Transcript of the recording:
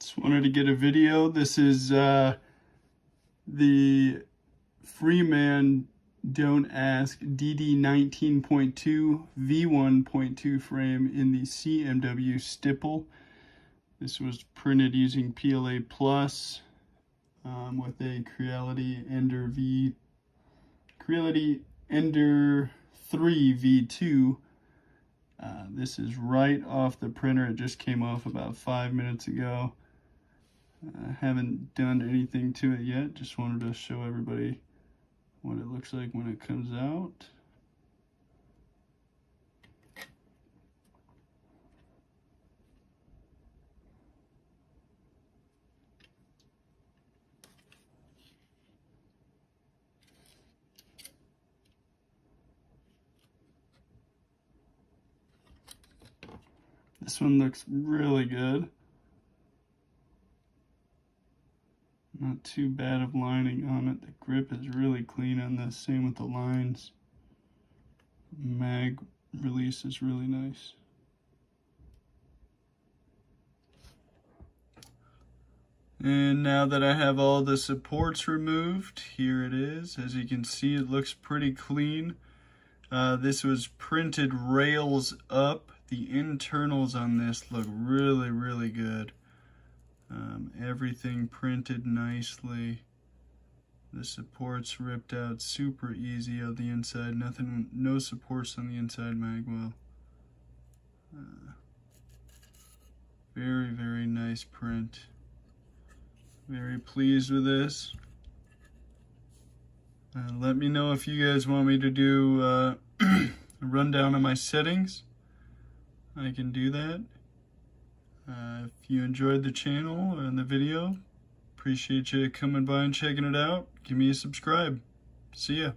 Just wanted to get a video. This is the Freeman Don't Ask DD 19.2 V1.2 frame in the CMW stipple. This was printed using PLA Plus with a Creality Ender 3 V2. This is right off the printer. It just came off about 5 minutes ago. Haven't done anything to it yet. Just wanted to show everybody what it looks like when it comes out. This one looks really good. Not too bad of lining on it. The grip is really clean on this. Same with the lines. Mag release is really nice. And now that I have all the supports removed, here it is. As you can see, it looks pretty clean. This was printed rails up. The internals on this look really, really good. Everything printed nicely. The supports ripped out super easy on the inside. No supports on the inside magwell. Very, very nice print. Very pleased with this. Let me know if you guys want me to do a rundown of my settings. I can do that. If you enjoyed the channel and the video, appreciate you coming by and checking it out. Give me a subscribe. See ya.